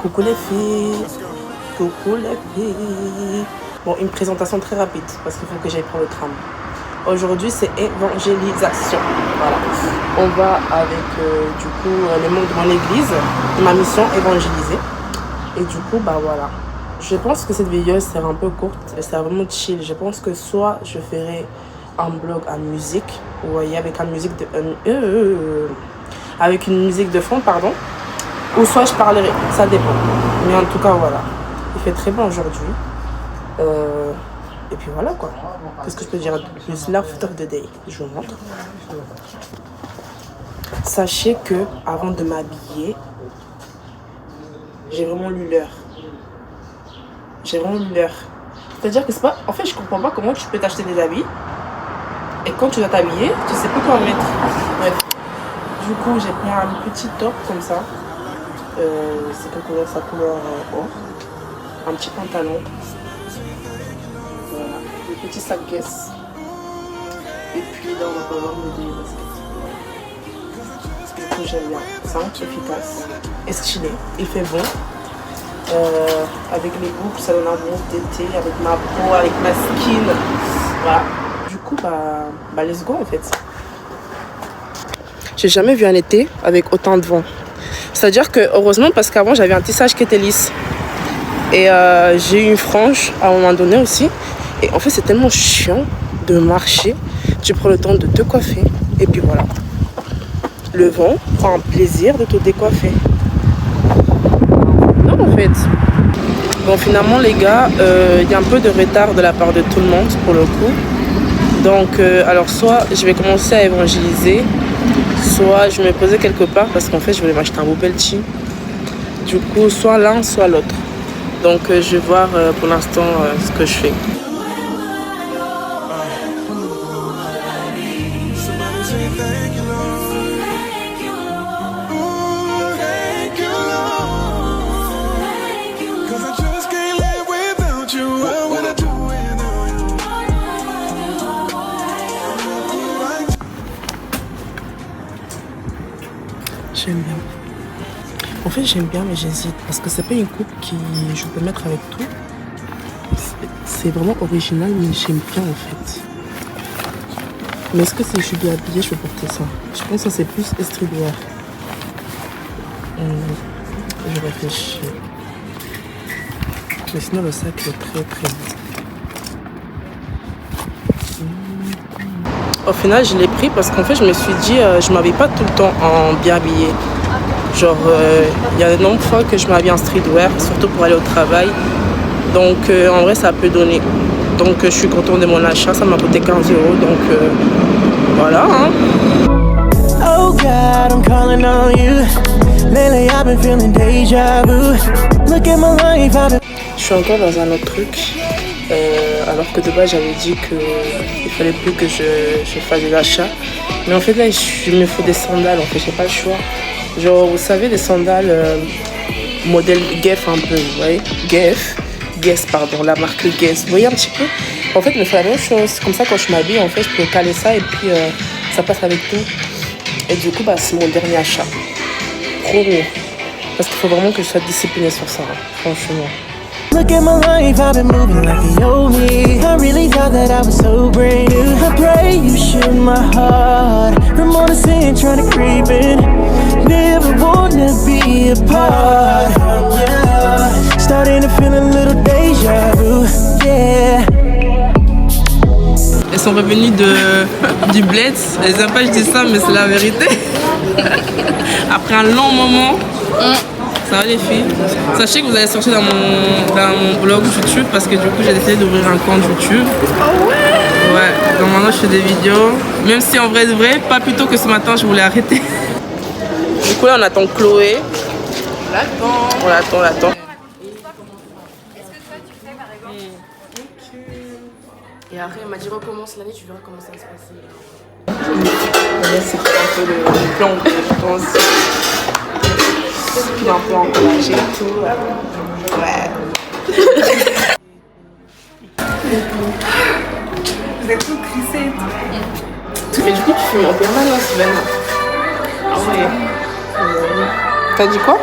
Coucou les filles. Coucou les filles. Bon, une présentation très rapide parce qu'il faut que j'aille prendre le tram. Aujourd'hui, c'est évangélisation. Voilà. On va avec les membres de mon église. Ma mission, évangéliser. Et du coup, bah voilà. Je pense que cette vidéo sera un peu courte. Elle sera vraiment chill. Je pense que soit je ferai un blog en musique. Vous voyez, avec une musique avec une musique de fond, pardon. Ou soit je parlerai. Ça dépend. Mais en tout cas, voilà. Il fait très bon aujourd'hui. Et puis voilà quoi. Qu'est-ce que je peux dire de plus? L'outfit of the day. Je vous montre. Sachez que avant de m'habiller, j'ai vraiment lu l'heure. C'est-à-dire que c'est pas... En fait, je comprends pas comment tu peux t'acheter des habits et quand tu dois t'habiller, tu sais plus quoi mettre. Bref. Du coup, j'ai pris un petit top comme ça. C'est quelle couleur? Sa couleur or. Un petit pantalon. Voilà. Des petits sacs Guess. Et puis là, on va pas voir des baskets. Du coup, j'aime bien. Simple, efficace et stylé. Il fait bon. Avec les boucles, ça donne un bon d'été. Avec ma peau, avec ma skin. Voilà. Du coup, bah let's go en fait. J'ai jamais vu un été avec autant de vent. C'est-à-dire que, heureusement, parce qu'avant, j'avais un tissage qui était lisse. Et j'ai eu une frange à un moment donné aussi. Et en fait, c'est tellement chiant de marcher. Tu prends le temps de te coiffer. Et puis voilà. Le vent prend un plaisir de te décoiffer. Non, en fait. Bon, finalement, les gars, il y a un peu de retard de la part de tout le monde, pour le coup. Donc, alors, soit je vais commencer à évangéliser, soit je me posais quelque part parce qu'en fait, je voulais m'acheter un beau belchi. Du coup, soit l'un, soit l'autre. Donc, je vais voir pour l'instant ce que je fais. J'aime bien. En fait, j'aime bien, mais j'hésite. Parce que c'est pas une coupe que je peux mettre avec tout. C'est vraiment original, mais j'aime bien en fait. Mais est-ce que si je suis bien habillée, je peux porter ça? Je pense que c'est plus streetwear. Je réfléchis. Mais sinon, le sac est très très beau. Au final, je l'ai pris parce qu'en fait, je me suis dit, je m'habille pas tout le temps en bien habillé. Genre, il y a de nombreuses fois que je m'habille en streetwear, surtout pour aller au travail. Donc, en vrai, ça peut donner. Donc, je suis contente de mon achat. Ça m'a coûté 15 €. Donc, voilà. Hein. Oh God, I'm calling on you. Lately, I've been feeling déjà vu. Look at my life, I've been... Je suis encore dans un autre truc. Alors que de base j'avais dit qu'il fallait plus que je fasse des achats. Mais en fait là il me faut des sandales, en fait j'ai pas le choix. Genre vous savez des sandales modèle Guess un peu, vous voyez. Guess pardon, la marque Guess. Vous voyez un petit peu. En fait il me faut la même chose. Comme ça quand je m'habille en fait je peux caler ça et puis ça passe avec tout. Et du coup bah c'est mon dernier achat. Promis. Parce qu'il faut vraiment que je sois disciplinée sur ça, hein, franchement. Look at my life, I've been moving like the old me. I really thought that I was so brand new. I pray you shoot my heart. From all the sin trying to creep in. Never wanna be apart from you. Starting to feel a little deja vu, yeah. Elles sont revenues du bled. Elles aiment pas que je dise ça, mais c'est la vérité. Après un long moment. Ça va les filles. Sachez que vous allez sortir dans mon blog YouTube parce que du coup j'ai décidé d'ouvrir un compte YouTube. Oh ouais. Ouais, donc maintenant je fais des vidéos. Même si en vrai de vrai, pas plus tôt que ce matin je voulais arrêter. Du coup là on attend Chloé. On l'attend. Est-ce que toi tu fais par exemple? Et après elle m'a dit recommence l'année, tu verras comment ça va se passer. Là c'est un peu le plan que je pense. Puis un peu encouragé et tout. Ouais. Vous êtes tout crissé et tout. Mais du coup, tu fumes en permanence, Ben. Ah ouais. T'as dit quoi?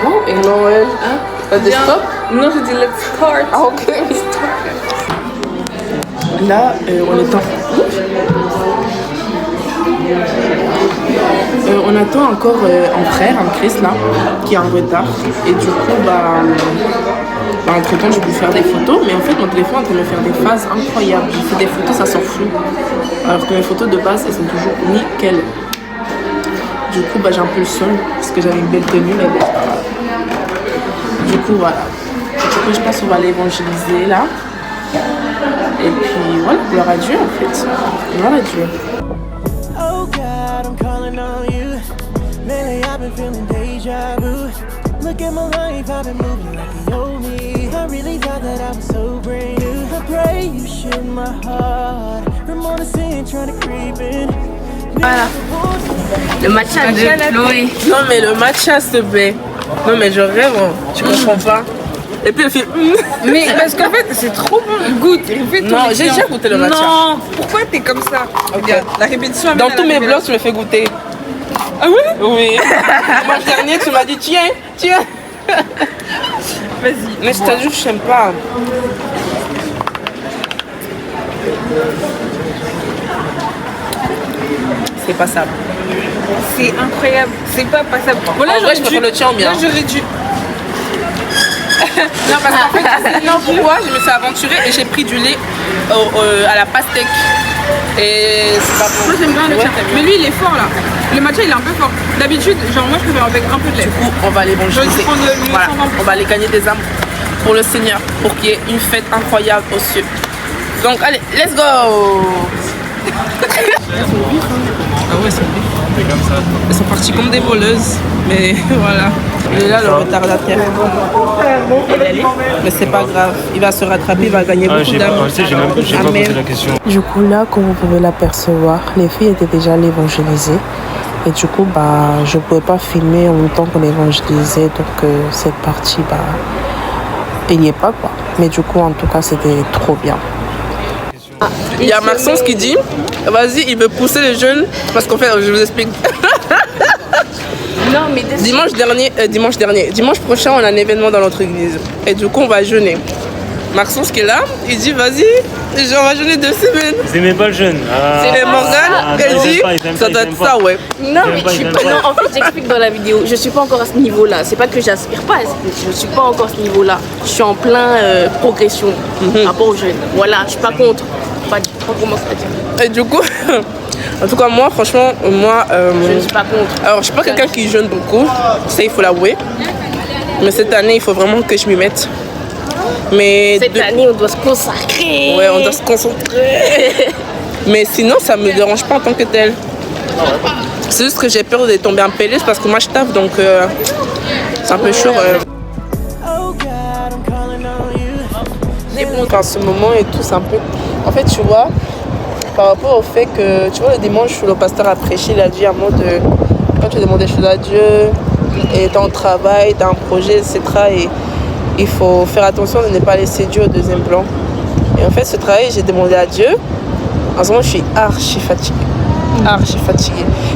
Oh, et Noël. hein? T'as des stops? Non, je dis let's start. Ah, ok. Là, on attend encore un frère, un Chris là, qui est en retard. Et du coup, entre temps, je peux faire des photos. Mais en fait, mon téléphone est en train de me faire des phases incroyables. Je fais des photos, ça s'en fout. Alors que mes photos de base, elles sont toujours nickel. Du coup, j'ai un peu le seum parce que j'avais une belle tenue. Mais bon. Du coup, voilà. Du coup, je pense qu'on va l'évangéliser là. Et puis voilà, gloire à Dieu en fait. Gloire à Dieu. Oh God, I'm calling on you. Lately I've been feeling deja vu. Look at my life, I've been moving like the old me. I really thought that I was so brand new. I pray you share my heart. From all the sin trying to creep in. Voilà. Le matcha de Chloé. Non mais le matcha s'il te plaît. Non mais je rêve, hein. Tu comprends pas. Et puis elle fait mais parce qu'en fait c'est trop bon. Goûte. Non, j'ai déjà goûté le matcha. Non, pourquoi t'es comme ça? Regarde, la répétition. Dans tous mes blogs tu me fais goûter. Ah oui? Oui. Dimanche dernier tu m'as dit tiens. Vas-y. Mais je t'ajoute, je n'aime pas. C'est passable. C'est incroyable. C'est pas passable. Voilà, en vrai, je préfère le tien bien. Là, j'aurais dû. Non, parce qu'en fait, non, pourquoi je me suis aventurée et j'ai pris du lait à la pastèque. Et c'est pas bon. Moi, j'aime bien le tien. Mais lui, il est fort là. Le matcha, il est un peu fort. D'habitude, genre, moi, je préfère avec un peu de lait. Du coup, on va l'évangéliser. Voilà, on va les gagner des âmes pour le Seigneur, pour qu'il y ait une fête incroyable aux cieux. Donc, allez, let's go! Ah ouais, c'est vif. C'est comme ça. Elles sont parties comme des voleuses, mais voilà. Il est là le retardataire. Mais c'est pas grave, il va se rattraper, il va gagner beaucoup d'âmes. J'ai pas posé la question. Du coup là, comme vous pouvez l'apercevoir, les filles étaient déjà allées évangéliser. Et du coup, je ne pouvais pas filmer en même temps qu'on évangélisait. Donc cette partie, il n'y est pas quoi. Mais du coup, en tout cas, c'était trop bien. Il y a Maxence qui dit, vas-y, il veut pousser les jeunes. Parce qu'en fait, je vous explique. Non, mais dimanche prochain, on a un événement dans notre église. Et du coup, on va jeûner. Maxence qui est là, il dit, vas-y, on va jeûner 2 semaines. C'est même pas le jeûne. Et Morgane, elle dit, ça doit être ça, ouais. Non, mais je suis pas. Non, en fait, j'explique dans la vidéo. Je suis pas encore à ce niveau-là. C'est pas que j'aspire pas. Je suis pas encore à ce niveau-là. Je suis en plein progression par rapport aux jeunes. Voilà, je suis pas contre. Pas comment ça dire. Et du coup, en tout cas, moi, franchement, je ne suis pas contre. Alors, je suis pas quelqu'un qui jeûne beaucoup. Ça, il faut l'avouer. Mais cette année, il faut vraiment que je m'y mette. Mais cette année, on doit se consacrer. Ouais, on doit se concentrer. Mais sinon, ça me dérange pas en tant que tel. C'est juste que j'ai peur de tomber en PLS parce que moi, je taffe, donc c'est un peu chaud. Et bon, en ce moment et tout, c'est un peu... En fait, tu vois, par rapport au fait que, tu vois, le dimanche, le pasteur a prêché, il a dit un mot de... Quand tu demandes des choses à Dieu, et dans le travail, dans un projet, etc., et il faut faire attention de ne pas laisser Dieu au deuxième plan. Et en fait, ce travail, j'ai demandé à Dieu. En ce moment, je suis archi fatiguée.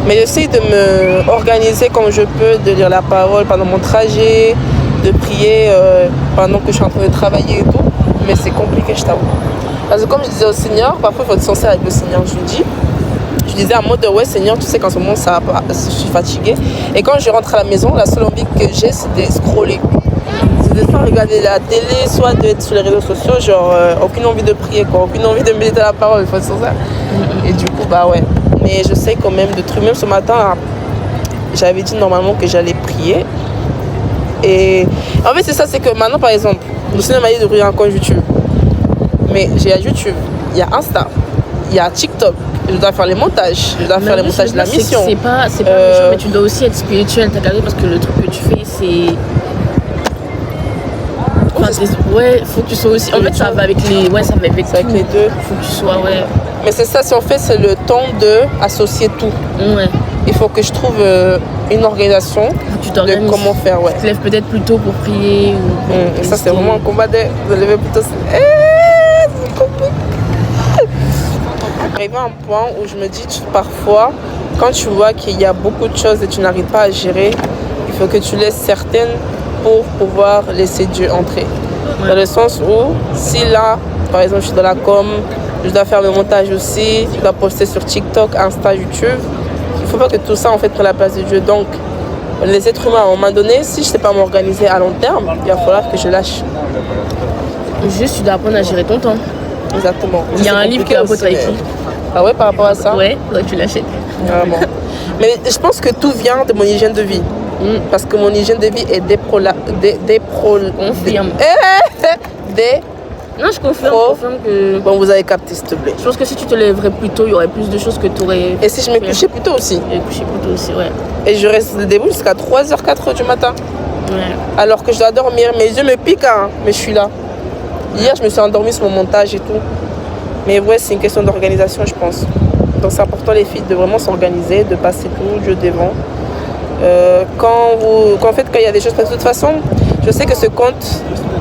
Mais j'essaie de me organiser comme je peux, de lire la parole pendant mon trajet, de prier pendant que je suis en train de travailler et tout. Mais c'est compliqué, je t'avoue. Parce que comme je disais au Seigneur, parfois il faut être sincère avec le Seigneur, je disais en mode ouais Seigneur, tu sais qu'en ce moment je suis fatiguée. Et quand je rentre à la maison, la seule envie que j'ai, c'est de scroller. C'est de soit regarder la télé, soit d'être sur les réseaux sociaux, genre aucune envie de prier, quoi, aucune envie de méditer la parole, il faut être sincère. Et du coup, ouais. Mais je sais quand même de trucs. Même ce matin, j'avais dit normalement que j'allais prier. Et en fait, c'est ça, c'est que maintenant, par exemple, le Seigneur m'a dit d'ouvrir un compte YouTube. Mais j'ai YouTube, il y a Insta, il y a TikTok. Je dois faire les montages, je dois faire les montages de la mission. C'est pas méchant, mais tu dois aussi être spirituel, t'as regardé, parce que le truc que tu fais, c'est... Ouais, faut que tu sois aussi... En fait, ça va avec les... Ouais, ça va avec les deux. Faut que tu sois, ouais... Mais c'est ça, si on fait, c'est le temps d'associer tout. Ouais. Il faut que je trouve une organisation de comment faire, ouais. Tu te lèves peut-être plus tôt pour prier ou... Et ça, c'est vraiment un combat de lever plus tôt. C'est compliqué. Arrivé à un point où je me dis, parfois, quand tu vois qu'il y a beaucoup de choses et tu n'arrives pas à gérer, il faut que tu laisses certaines pour pouvoir laisser Dieu entrer. Dans le sens où, si là, par exemple, je suis dans la com, je dois faire le montage aussi, je dois poster sur TikTok, Insta, YouTube, il ne faut pas que tout ça, en fait, prenne la place de Dieu. Donc, les êtres humains, à un moment donné, si je ne sais pas m'organiser à long terme, il va falloir que je lâche. Juste, tu dois apprendre à gérer ton temps. Exactement. Il y a un livre que l'apôtre a écrit. Ah ouais, par rapport à ça? Ouais, tu l'achètes. Vraiment. Mais je pense que tout vient de mon hygiène de vie. Parce que mon hygiène de vie est Confirme. Non, je confirme que... Bon, vous avez capté, s'il te plaît. Je pense que si tu te lèverais plus tôt, il y aurait plus de choses que tu aurais... Et si je me couchais plus tôt aussi? Et coucher plus tôt aussi, ouais. Et je reste debout jusqu'à 3h, 4h du matin. Ouais. Alors que je dois dormir. Mes yeux me piquent, hein, mais je suis là. Hier, je me suis endormie sur mon montage et tout. Mais ouais, c'est une question d'organisation, je pense. Donc c'est important, les filles, de vraiment s'organiser, de passer tout Dieu devant. Quand il y a des choses, parce que de toute façon, je sais que ce compte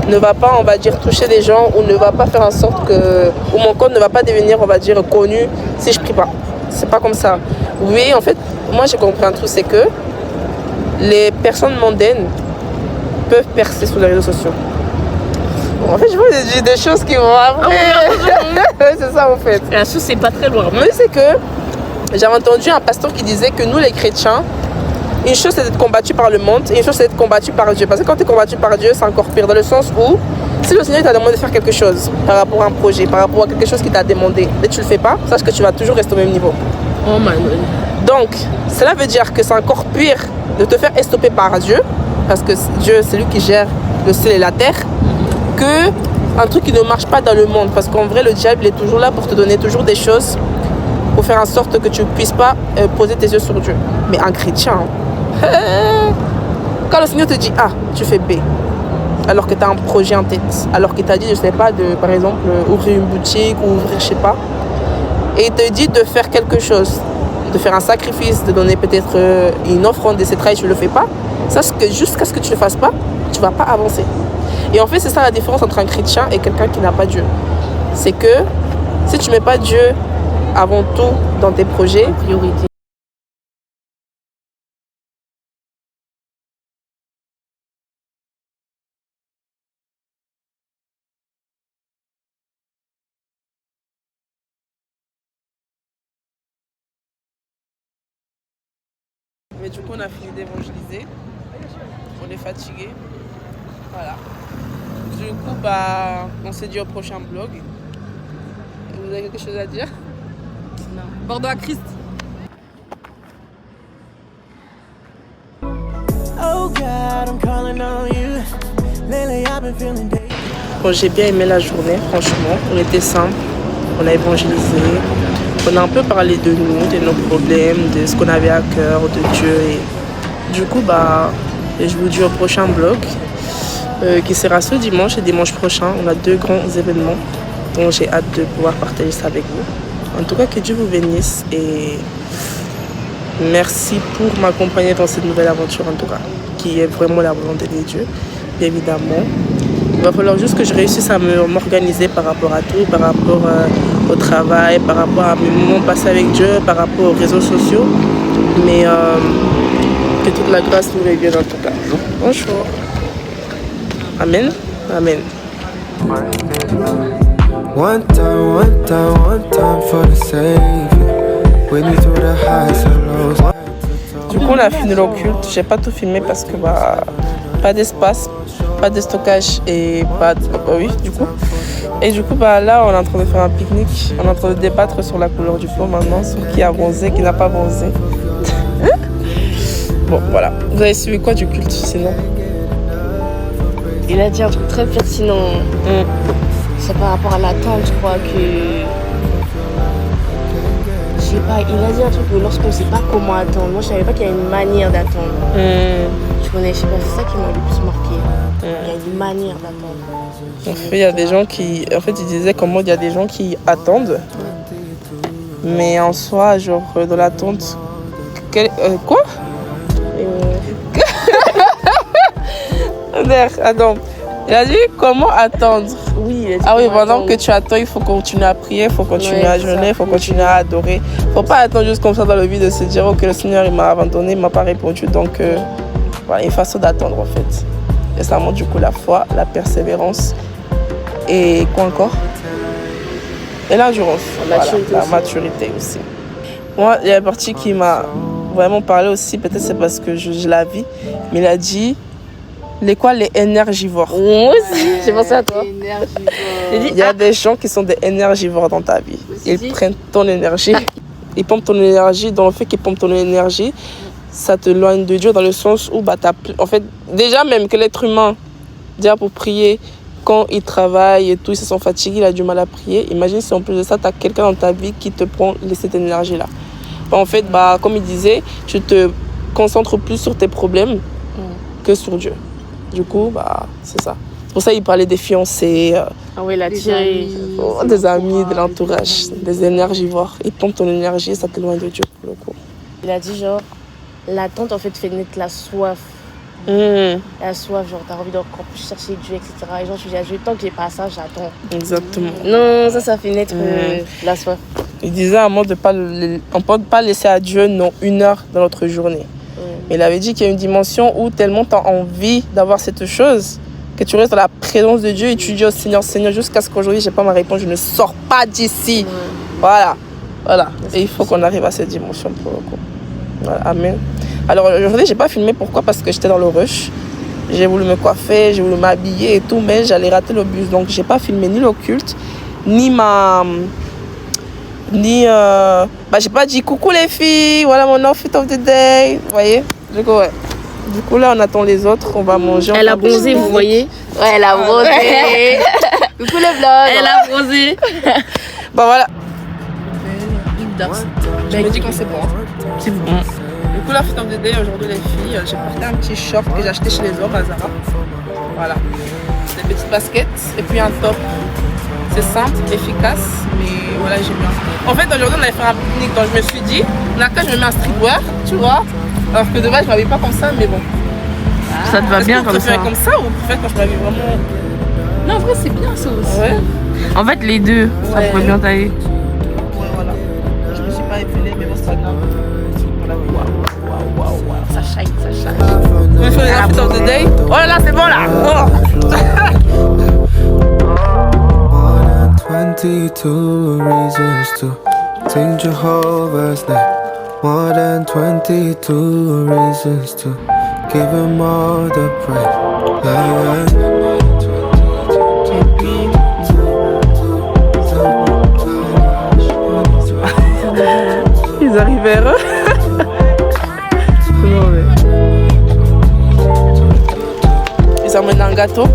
ne va pas, on va dire, toucher des gens ou ne va pas faire en sorte que... ou mon compte ne va pas devenir, on va dire, connu si je prie pas. C'est pas comme ça. Oui, en fait, moi j'ai compris un truc, c'est que les personnes mondaines peuvent percer sur les réseaux sociaux. En fait, je vous dis des choses qui vont après. C'est ça, en fait. La chose, c'est pas très loin. Mais c'est que j'avais entendu un pasteur qui disait que nous, les chrétiens, une chose c'est d'être combattu par le monde et une chose c'est d'être combattu par Dieu. Parce que quand tu es combattu par Dieu, c'est encore pire. Dans le sens où, si le Seigneur t'a demandé de faire quelque chose par rapport à un projet, par rapport à quelque chose qu'il t'a demandé, et tu le fais pas, sache que tu vas toujours rester au même niveau. Oh my God. Donc, cela veut dire que c'est encore pire de te faire estopper par Dieu, parce que Dieu, c'est lui qui gère le ciel et la terre, que un truc qui ne marche pas dans le monde. Parce qu'en vrai, le diable, il est toujours là pour te donner toujours des choses pour faire en sorte que tu ne puisses pas poser tes yeux sur Dieu. Mais un chrétien, quand le Seigneur te dit A, tu fais B, alors que tu as un projet en tête, alors qu'il t'a dit, je sais pas, de par exemple ouvrir une boutique ou ouvrir je sais pas, et il te dit de faire quelque chose, de faire un sacrifice, de donner peut-être une offrande, etc., et tu ne le fais pas, sache que jusqu'à ce que tu ne le fasses pas, tu ne vas pas avancer. Et en fait, c'est ça la différence entre un chrétien et quelqu'un qui n'a pas Dieu. C'est que si tu ne mets pas Dieu avant tout dans tes projets, Priorité. mais du coup, on a fini d'évangéliser. On est fatigué. Voilà. Du coup, on s'est dit au prochain vlog. Vous avez quelque chose à dire? Non. Bordeaux à Christ. Bon, j'ai bien aimé la journée, franchement. On était simple, on a évangélisé. On a un peu parlé de nous, de nos problèmes, de ce qu'on avait à cœur, de Dieu. Et du coup, je vous dis au prochain vlog qui sera ce dimanche et dimanche prochain. On a 2 grands événements dont j'ai hâte de pouvoir partager ça avec vous. En tout cas, que Dieu vous bénisse et merci pour m'accompagner dans cette nouvelle aventure, en tout cas, qui est vraiment la volonté de Dieu, bien évidemment. Il va falloir juste que je réussisse à m'organiser par rapport à tout, par rapport au travail, par rapport à mes moments passés avec Dieu, par rapport aux réseaux sociaux. Mais que toute la grâce nous revienne en tout cas. Bonjour. Amen. Amen. One time for the Savior. With me through the highs and lows. Du coup, on a fini le culte. J'ai pas tout filmé parce que pas d'espace, pas de stockage et pas de... oui, du coup. Et du coup, là, on est en train de faire un pique-nique. On est en train de débattre sur la couleur du feu maintenant, sur qui a bronzé, qui n'a pas bronzé. Bon, voilà. Vous avez suivi quoi du culte sinon? Il a dit un truc très pertinent. C'est par rapport à l'attente, je crois que... Je sais pas, il a dit un truc que lorsqu'on ne sait pas comment attendre. Moi, je savais pas qu'il y a une manière d'attendre. Tu connais, je sais pas, c'est ça qui m'a le plus marqué. Il y a une manière d'attendre. En fait, il y a des gens qui... En fait, il disait comment il y a des gens qui attendent. Mais en soi, genre, dans l'attente... Quoi? Attends. Il a dit comment attendre. Oui, il a dit ah oui, pendant que tu attends, il faut continuer à prier, il faut continuer à jeûner, il faut continuer à adorer. Il ne faut pas attendre juste comme ça dans le vide de se dire oh, que le Seigneur il m'a abandonné, il ne m'a pas répondu. Donc, Voilà, une façon d'attendre en fait. Et ça montre du coup la foi, la persévérance et quoi encore? Et l'endurance, la maturité aussi. Moi, il y a une partie qui m'a vraiment parlé aussi, peut-être c'est parce que je la vis, mais il a dit les énergivores. Moi aussi, j'ai pensé à toi. Il y a des gens qui sont des énergivores dans ta vie. Ils prennent ton énergie, ils pompent ton énergie. Dans le fait qu'ils pompent ton énergie, ça te éloigne de Dieu dans le sens où en fait, déjà même que l'être humain, déjà pour prier, quand il travaille et tout, ils se sont fatigués, il a du mal à prier. Imagine si en plus de ça, tu as quelqu'un dans ta vie qui te prend cette énergie-là. En fait, comme il disait, tu te concentres plus sur tes problèmes que sur Dieu. Du coup, c'est ça. C'est pour ça qu'il parlait des fiancés, des amis, de l'entourage, des énergivores. Ils pompent ton énergie et ça t'éloigne de Dieu pour le coup. Il a dit genre, l'attente en fait fait naître la soif. La soif, genre t'as envie d'encore plus chercher Dieu, etc. Et genre tu dis à Dieu, tant que j'ai pas ça, j'attends. Exactement. Non, ça fait naître la soif. Il disait à un moment on ne peut pas laisser à Dieu 1 heure dans notre journée. Mais il avait dit qu'il y a une dimension où tellement tu as envie d'avoir cette chose que tu restes dans la présence de Dieu et tu dis au Seigneur, jusqu'à ce qu'aujourd'hui j'ai pas ma réponse, je ne sors pas d'ici. Voilà. Et il faut qu'on arrive à cette dimension pour le coup. Voilà. Amen. Alors aujourd'hui, j'ai pas filmé. Pourquoi? Parce que j'étais dans le rush. J'ai voulu me coiffer, j'ai voulu m'habiller et tout, mais j'allais rater le bus. Donc j'ai pas filmé ni le culte, ni j'ai pas dit coucou les filles, voilà mon outfit of the day. Vous voyez? Du coup, là, on attend les autres, on va manger. Elle a bronzé, vous voyez? Ouais, elle a bronzé. Coucou le vlog. Elle a bronzé. Voilà. Je me dis quand c'est bon. C'est bon. Du coup, la fit of the day, aujourd'hui, les filles, j'ai porté un petit short que j'ai acheté chez les hommes à Zara. Voilà. Des petites baskets et puis un top. C'est simple, efficace, mais voilà, j'aime bien. En fait, aujourd'hui, on allait faire un pique-nique, donc je me suis dit, on a qu'à, je me mets un streetwear, tu vois. Alors que de base, je m'habille pas comme ça, mais bon. Ça te va bien comme ça. Vous préférez comme ça ou vous préférez quand je m'habille vraiment? Non, en vrai, c'est bien ça aussi. Ouais. En fait, les deux, ça pourrait bien tailler. Ouais, voilà. Je me suis pas épilée, mais bon, c'est pas grave. Waouh, ça shine. On va faire les outfits of the day. Oh là là, c'est bon là. 22 reasons to sing Jehovah's name. More than 22 reasons to give him all the praise. Ils arrivèrent. Ils emmènent un gâteau,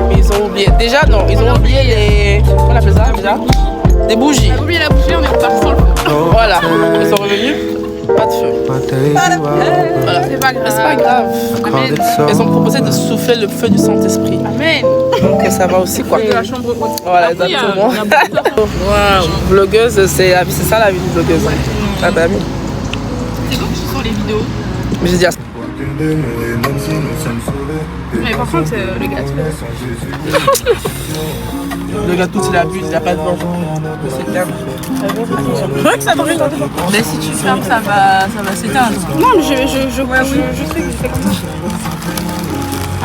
mais ils ont oublié. Déjà, non, ils ont oublié les. Comment on appelle ça déjà? Des bougies. On a oublié la bougie, on est reparti sans le feu. Voilà, ils sont revenus, pas de feu. Voilà. C'est pas grave. C'est pas grave. Amen. Ils ont proposé de souffler le feu du Saint-Esprit. Amen. Donc ça va aussi quoi. De la chambre haute. Voilà, exactement. Waouh, vlogueuse, c'est ça la vie d'une vlogueuse. Ah bah oui. C'est bon que tu sors les vidéos. Mais j'ai dit Mais par contre, le gâteau. le gâteau, c'est la bulle, il n'y a pas de vent. C'est terme. C'est vrai que ça brûle. Mais si tu fermes, ça va s'éteindre. Non, mais je sais que je fais comme ça.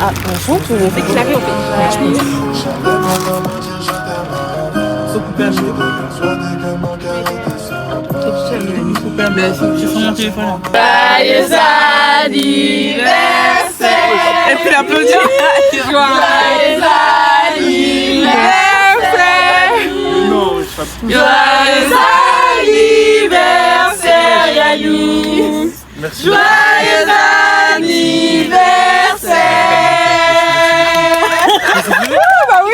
Ah, bonjour, tout le monde. C'est clairé, on fait. J'ai fait mon téléphone. Joyeux anniversaire. Et puis l'applaudir. Joyeux anniversaire. Non, je sais pas. Joyeux anniversaire, Yannis. Merci. Joyeux anniversaire. Bah oui.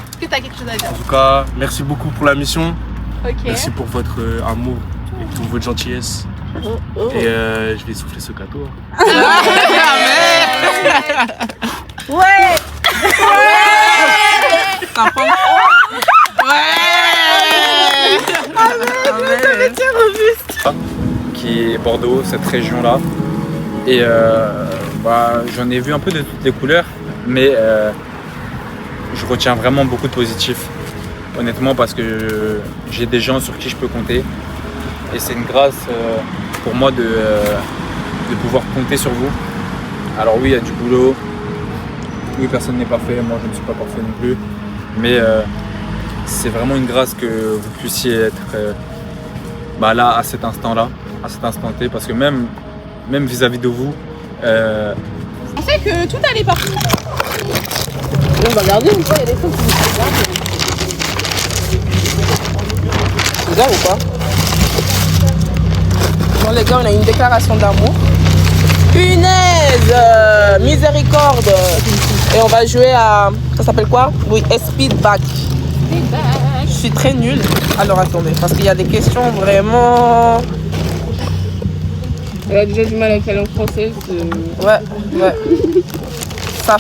Est-ce que t'as quelque chose à dire? En tout cas, merci beaucoup pour la mission. Ok. Merci pour votre amour et toute votre gentillesse. Et je vais souffler ce gâteau. Ouais. Ça prend. Qui est Bordeaux, cette région-là. Et j'en ai vu un peu de toutes les couleurs, mais je retiens vraiment beaucoup de positif. Honnêtement, parce que j'ai des gens sur qui je peux compter. Et c'est une grâce pour moi de pouvoir compter sur vous. Alors oui, il y a du boulot. Oui, personne n'est parfait. Moi, je ne suis pas parfait non plus. Mais c'est vraiment une grâce que vous puissiez être là, à cet instant-là, à cet instant T. Parce que même vis-à-vis de vous, On sait que tout allait partout. On va regarder une fois, il y a des choses qui se regardent. C'est ça ou pas? Bon les gars, on a une déclaration d'amour. Punaise, miséricorde. Et on va jouer à... Ça s'appelle quoi? Oui, Speedback. Je suis très nulle. Alors attendez, parce qu'il y a des questions vraiment... Elle a déjà du mal avec la langue française. Ouais. Ça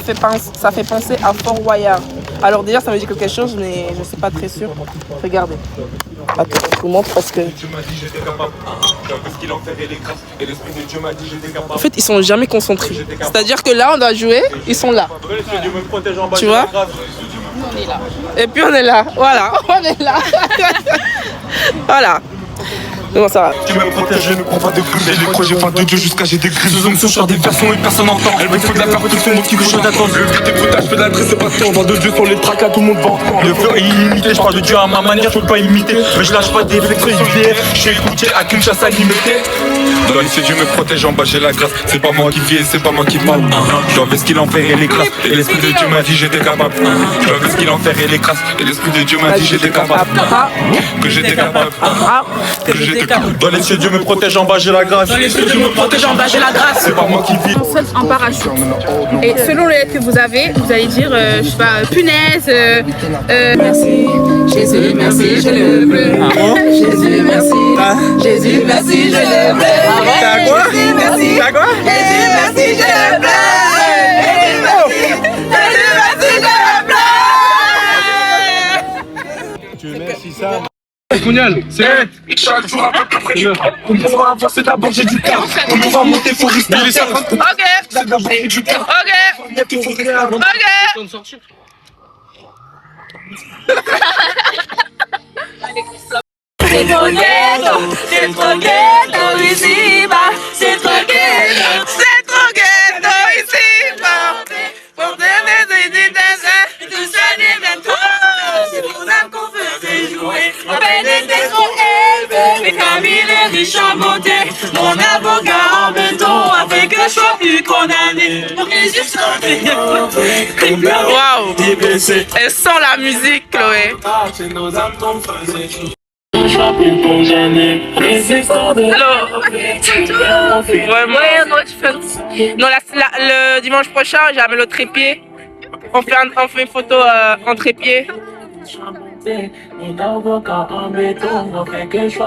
fait penser à Fort Boyard. Alors déjà, ça me dit quelque chose, mais je ne suis pas très sûre. Regardez. Attends, je vous montre parce que... En fait, ils sont jamais concentrés. C'est-à-dire que là, on doit jouer, ils sont là. Tu vois? On est là. Et puis on est là. Voilà, on est là. Voilà. Comment ça va? Tu me protèges, je ne prends pas de griffes. J'ai les croix, j'ai faim de Dieu jusqu'à j'ai des griffes. Ce homme sur des versions et personne n'entend. Elle me faut de la peur, tout le monde qui veut chose d'attendre. Le but est foutage, je fais de la dresse, c'est pas tant. Vent de Dieu sur les tracas, tout le monde va entendre. Le flow est illimité, je parle de Dieu à ma manière, je peux pas imiter. Mais je lâche pas des flexes UDF. Je suis écouté à qu'une chasse à limiter. Dans les cieux, Dieu me protège, en bas j'ai la grâce. C'est pas moi qui vis, c'est pas moi qui parle. Je vais ce qu'il en fait et les grâces. Et l'esprit de Dieu m'a dit j'étais capable. Je vais ce qu'il en fait et les grâces. Et l'esprit de Dieu m'a dit j'étais capable. Que j'étais capable. Que j'étais capable. Dans les cieux, Dieu me protège, en bas j'ai la grâce. Dans les cieux, Dieu me protège, en bas j'ai la grâce. C'est pas moi qui vis. On saute en parachute. Et selon le lettre que vous avez, vous allez dire, je sais pas, punaise, Merci, Jésus, merci, je le veux. Jésus, merci. Jésus, merci, je le veux. T'as quoi? Jésus, merci. T'as quoi? Jésus, merci, je le veux. Jésus, merci. Jésus, merci, je le veux. Génial, c'est vrai. Chaque jour un peu plus près. Pour pouvoir avancer d'abord j'ai du cœur. Pour pouvoir monter faut rester. Ok. C'est d'abord j'ai du cœur. Ok. Faut rien avant. Ok. C'est trop ghetto ici-bas. C'est trop ghetto ici-bas. Pour des tout ça n'est toi. C'est mon âme qu'on faisait jouer. À peine était trop élevé, mais comme il est riche en beauté, mon avocat en béton a fait que je sois plus condamné. Pour que les yeux soient développés. Waouh! Elle sent la musique, Chloé. C'est nos âmes qu'on faisait jouer. Non, le dimanche prochain, j'amène le trépied. On fait une photo en trépied. Mon avocat en béton, on fait que je